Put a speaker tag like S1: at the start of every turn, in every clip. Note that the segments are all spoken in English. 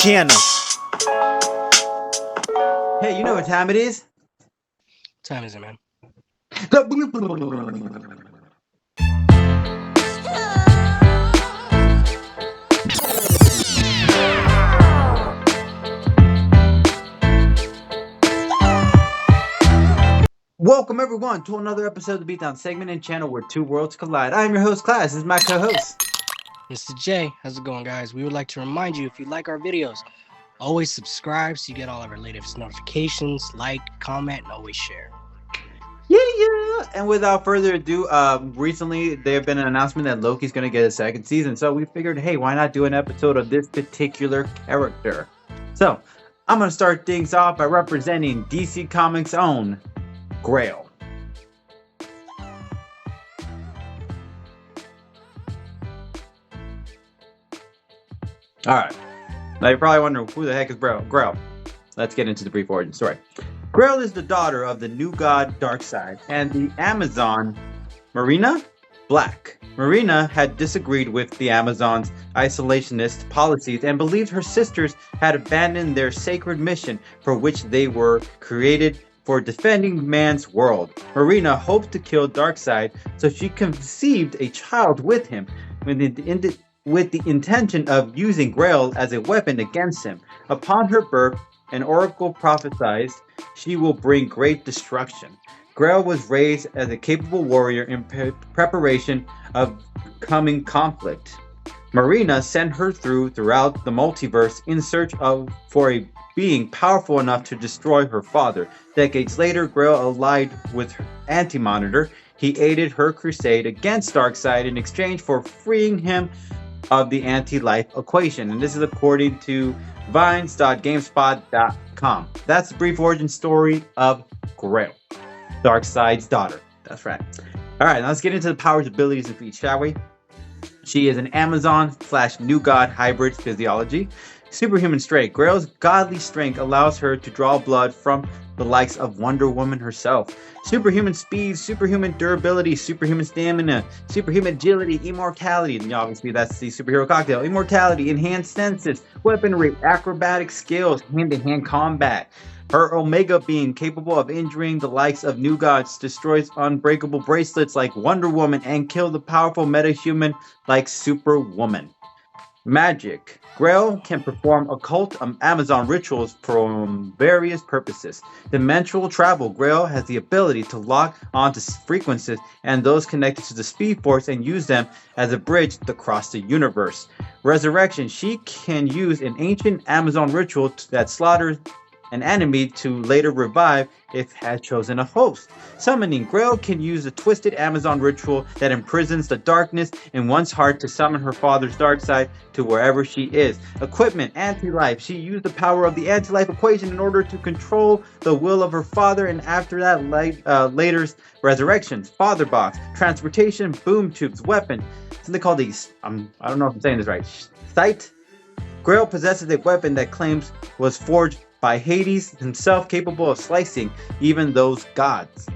S1: channel.
S2: Hey, you know what time it is?
S3: What time is it, man?
S2: Welcome everyone to another episode of the Beatdown segment and channel where two worlds collide. I'm your host, Class. This is my co-host.
S3: Mr. J, how's it going, guys? We would like to remind you, if you like our videos, always subscribe so you get all of our latest notifications, like, comment, and always share.
S2: Yeah. And without further ado, recently there have been an announcement that Loki's going to get a second season. So we figured, hey, why not do an episode of this particular character? So I'm going to start things off by representing DC Comics' own Grail. All right. Now you're probably wondering, who the heck is Grail? Let's get into the brief origin story. Grail is the daughter of the new god Darkseid and the Amazon Marina Black. Marina had disagreed with the Amazon's isolationist policies and believed her sisters had abandoned their sacred mission for which they were created for defending man's world. Marina hoped to kill Darkseid, so she conceived a child with him with the intention of using Grail as a weapon against him. Upon her birth, an oracle prophesied she will bring great destruction. Grail was raised as a capable warrior in preparation of coming conflict. Marina sent her throughout the multiverse in search for a being powerful enough to destroy her father. Decades later, Grail allied with Anti-Monitor. He aided her crusade against Darkseid in exchange for freeing him of the anti-life equation. And this is according to vines.gamespot.com. That's the brief origin story of Grail, Darkseid's daughter. That's right. All right, now let's get into the powers, abilities, and feats, shall we? She is an Amazon/New God hybrid physiology. Superhuman strength. Grail's godly strength allows her to draw blood from the likes of Wonder Woman herself. Superhuman speed, superhuman durability, superhuman stamina, superhuman agility, immortality. And obviously that's the superhero cocktail. Immortality, enhanced senses, weaponry, acrobatic skills, hand-to-hand combat. Her Omega being capable of injuring the likes of new gods, destroys unbreakable bracelets like Wonder Woman, and kill the powerful metahuman like Superwoman. Magic. Grail can perform occult Amazon rituals for various purposes. Dimensional travel. Grail has the ability to lock onto frequencies and those connected to the Speed Force and use them as a bridge across the universe. Resurrection. She can use an ancient Amazon ritual that slaughters an enemy to later revive if had chosen a host. Summoning. Grail can use a twisted Amazon ritual that imprisons the darkness in one's heart to summon her father's dark side to wherever she is. Equipment. Anti-life. She used the power of the anti-life equation in order to control the will of her father, and after that later's resurrections. Father box. Transportation. Boom tubes. Weapon. Something called these. I don't know if I'm saying this right. Sight. Grail possesses a weapon that claims was forged by Hades himself, capable of slicing even through gods.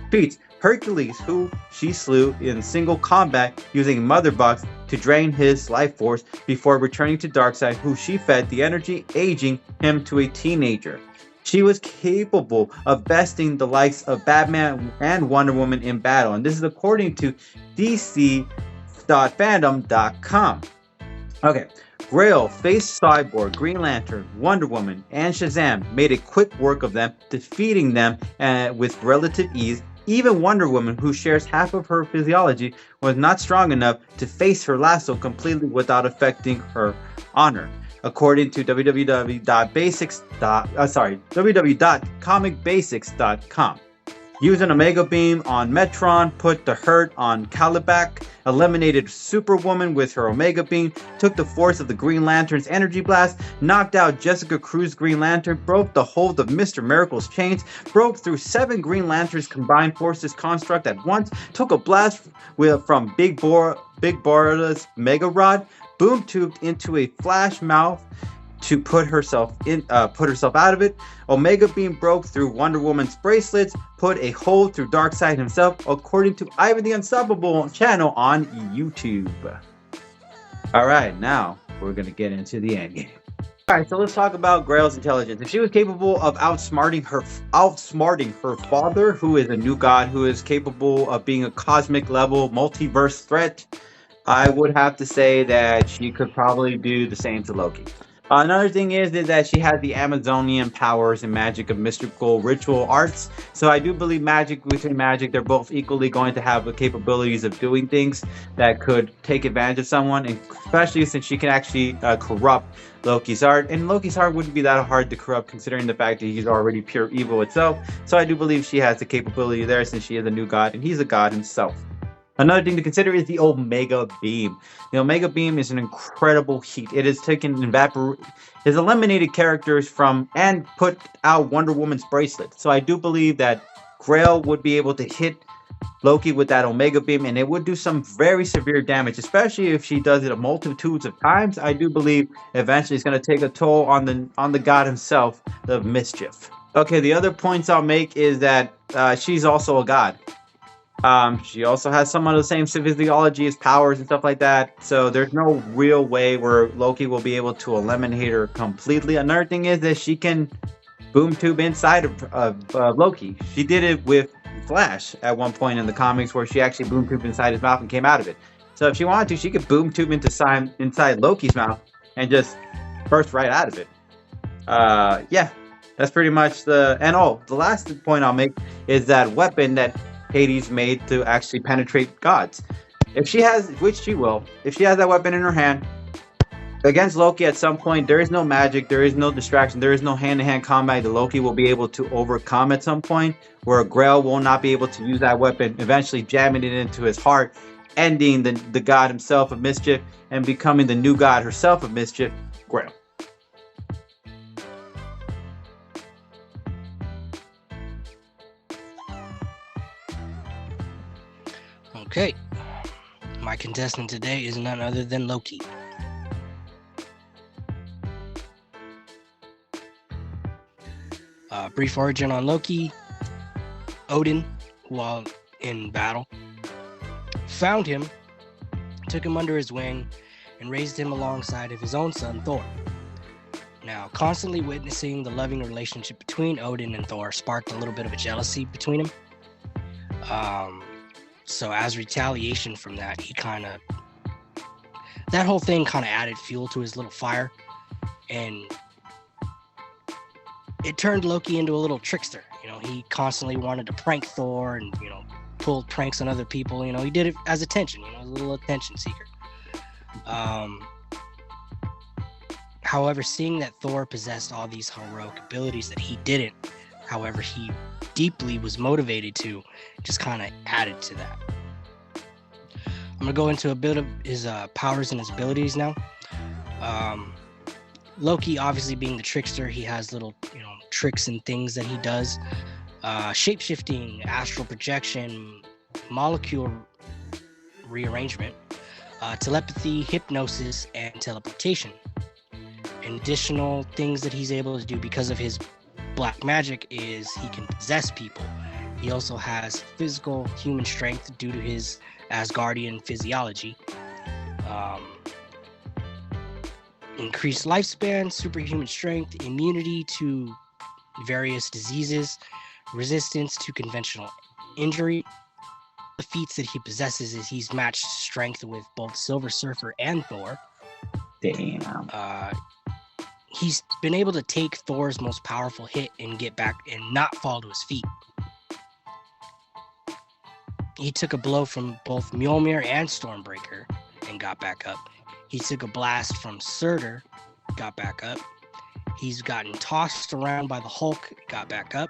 S2: Feats. Hercules, who she slew in single combat using Mother Box to drain his life force before returning to Darkseid, who she fed the energy, aging him to a teenager. She was capable of besting the likes of Batman and Wonder Woman in battle, and this is according to DC.fandom.com. Okay. Grail faced Cyborg, Green Lantern, Wonder Woman, and Shazam, made a quick work of them, defeating them with relative ease. Even Wonder Woman, who shares half of her physiology, was not strong enough to face her lasso completely without affecting her honor. According to www.comicbasics.com. Used an Omega Beam on Metron, put the hurt on Kalibak, eliminated Superwoman with her Omega Beam, took the force of the Green Lantern's energy blast, knocked out Jessica Cruz's Green Lantern, broke the hold of Mr. Miracle's chains, broke through 7 Green Lanterns' combined forces construct at once, took a blast from Big Bora's Mega Rod, boom tubed into a flash mouth to put herself out of it. Omega Beam broke through Wonder Woman's bracelets, put a hole through Darkseid himself, according to Ivan the Unstoppable channel on YouTube. All right, now we're gonna get into the end game. All right, so let's talk about Grail's intelligence. If she was capable of outsmarting her father, who is a new god, who is capable of being a cosmic level multiverse threat, I would have to say that she could probably do the same to Loki. Another thing is that she has the Amazonian powers and magic of mystical ritual arts. So I do believe magic between magic, they're both equally going to have the capabilities of doing things that could take advantage of someone, and especially since she can actually corrupt Loki's heart. And Loki's heart wouldn't be that hard to corrupt considering the fact that he's already pure evil itself. So I do believe she has the capability there since she is a new god and he's a god himself. Another thing to consider is the Omega Beam. The Omega Beam is an incredible heat. It has has eliminated characters from and put out Wonder Woman's bracelet. So I do believe that Grail would be able to hit Loki with that Omega Beam, and it would do some very severe damage, especially if she does it a multitudes of times. I do believe eventually it's going to take a toll on the god himself, the Mischief. Okay, the other points I'll make is that she's also a god. She also has some of the same physiology as powers and stuff like that. So there's no real way where Loki will be able to eliminate her completely. Another thing is that she can boom tube inside of Loki. She did it with Flash at one point in the comics where she actually boom tubed inside his mouth and came out of it. So if she wanted to, she could boom tube inside Loki's mouth and just burst right out of it. Yeah, that's pretty much the last point I'll make is that weapon that Hades made to actually penetrate gods. If she has, which she will, if she has that weapon in her hand against Loki at some point, there is no magic, there is no distraction, there is no hand-to-hand combat that Loki will be able to overcome at some point, where Grail will not be able to use that weapon, eventually jamming it into his heart, ending the god himself of mischief and becoming the new god herself of mischief, Grail.
S3: Okay, my contestant today is none other than Loki. Brief origin on Loki. Odin, while in battle, found him, took him under his wing, and raised him alongside of his own son, Thor. Now, constantly witnessing the loving relationship between Odin and Thor sparked a little bit of a jealousy between them. So as retaliation from that, that whole thing kind of added fuel to his little fire, and it turned Loki into a little trickster. He constantly wanted to prank Thor and, pull pranks on other people. He did it as attention, a little attention seeker. However, seeing that Thor possessed all these heroic abilities that he didn't, however, he deeply was motivated to, just kind of added to that. I'm going to go into a bit of his powers and his abilities now. Loki, obviously being the trickster, he has little, tricks and things that he does. Shape-shifting, astral projection, molecule rearrangement, telepathy, hypnosis, and teleportation. And additional things that he's able to do because of his black magic is he can possess people. He also has physical human strength due to his Asgardian physiology. Increased lifespan, superhuman strength, immunity to various diseases, resistance to conventional injury. The feats that he possesses is he's matched strength with both Silver Surfer and Thor.
S2: Damn.
S3: He's been able to take Thor's most powerful hit and get back and not fall to his feet. He took a blow from both Mjolnir and Stormbreaker and got back up. He took a blast from Surtur, got back up. He's gotten tossed around by the Hulk, got back up.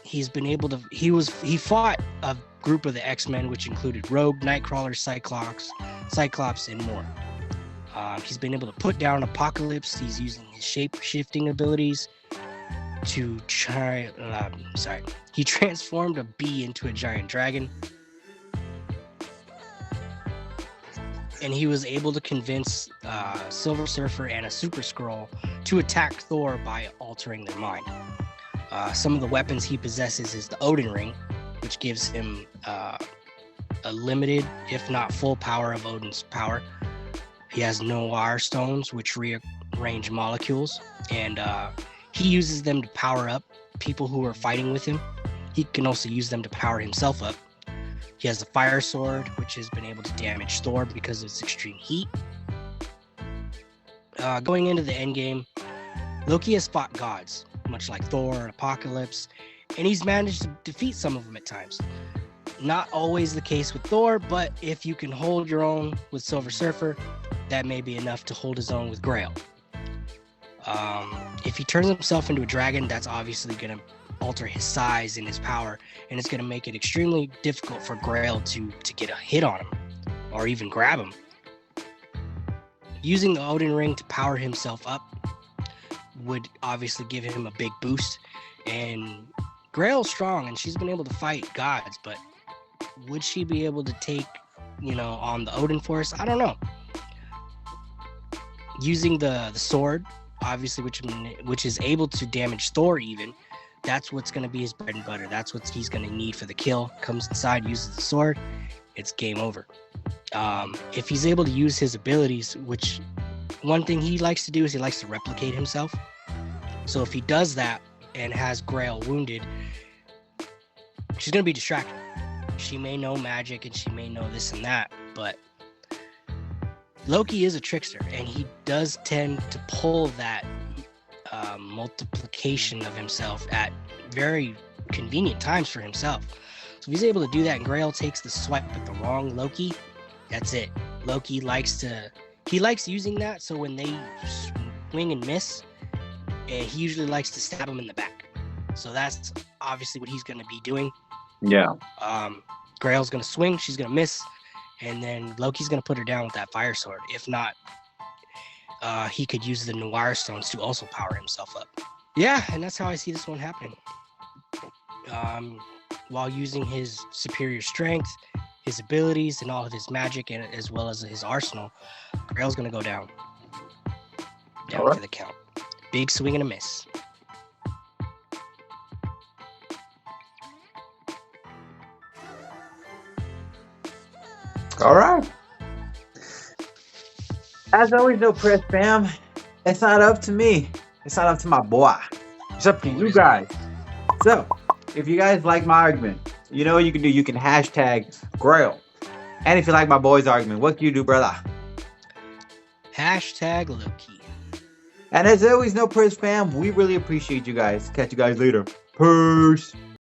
S3: He's been able to. He fought a group of the X-Men, which included Rogue, Nightcrawler, Cyclops, and more. He's been able to put down Apocalypse. He's using his shape-shifting abilities to try. He transformed a bee into a giant dragon. And he was able to convince Silver Surfer and a Super Skrull to attack Thor by altering their mind. Some of the weapons he possesses is the Odin Ring, which gives him a limited, if not full power of Odin's power. He has Noir stones, which rearrange molecules, and he uses them to power up people who are fighting with him. He can also use them to power himself up. He has a fire sword, which has been able to damage Thor because of its extreme heat. Going into the end game, Loki has fought gods, much like Thor and Apocalypse, and he's managed to defeat some of them at times. Not always the case with Thor, but if you can hold your own with Silver Surfer, that may be enough to hold his own with Grail. If he turns himself into a dragon, that's obviously going to alter his size and his power, and it's going to make it extremely difficult for Grail to get a hit on him or even grab him. Using the Odin ring to power himself up would obviously give him a big boost, and Grail's strong and she's been able to fight gods, but would she be able to take, on the Odin force? I don't know. Using the sword, obviously, which is able to damage Thor even, that's what's going to be his bread and butter. That's what he's going to need for the kill. Comes inside, uses the sword, it's game over. If he's able to use his abilities, which one thing he likes to do is he likes to replicate himself. So if he does that and has Grail wounded, she's going to be distracted. She may know magic and she may know this and that, but Loki is a trickster, and he does tend to pull that multiplication of himself at very convenient times for himself. So if he's able to do that and Grail takes the swipe at the wrong Loki, that's it. Loki likes using that, so when they swing and miss, he usually likes to stab him in the back. So that's obviously what he's going to be doing.
S2: Yeah.
S3: Grail's going to swing, she's going to miss, and then Loki's going to put her down with that fire sword. If not, he could use the Noir stones to also power himself up. Yeah, and that's how I see this one happening. While using his superior strength, his abilities, and all of his magic, and as well as his arsenal, Grail's going to go down. Down for the count. Big swing and a miss.
S2: All right. As always, no press, fam. It's not up to me. It's not up to my boy. It's up to you guys. So, if you guys like my argument, you know what you can do. You can hashtag Grail. And if you like my boy's argument, what can you do, brother?
S3: Hashtag Loki.
S2: And as always, no press, fam. We really appreciate you guys. Catch you guys later. Peace.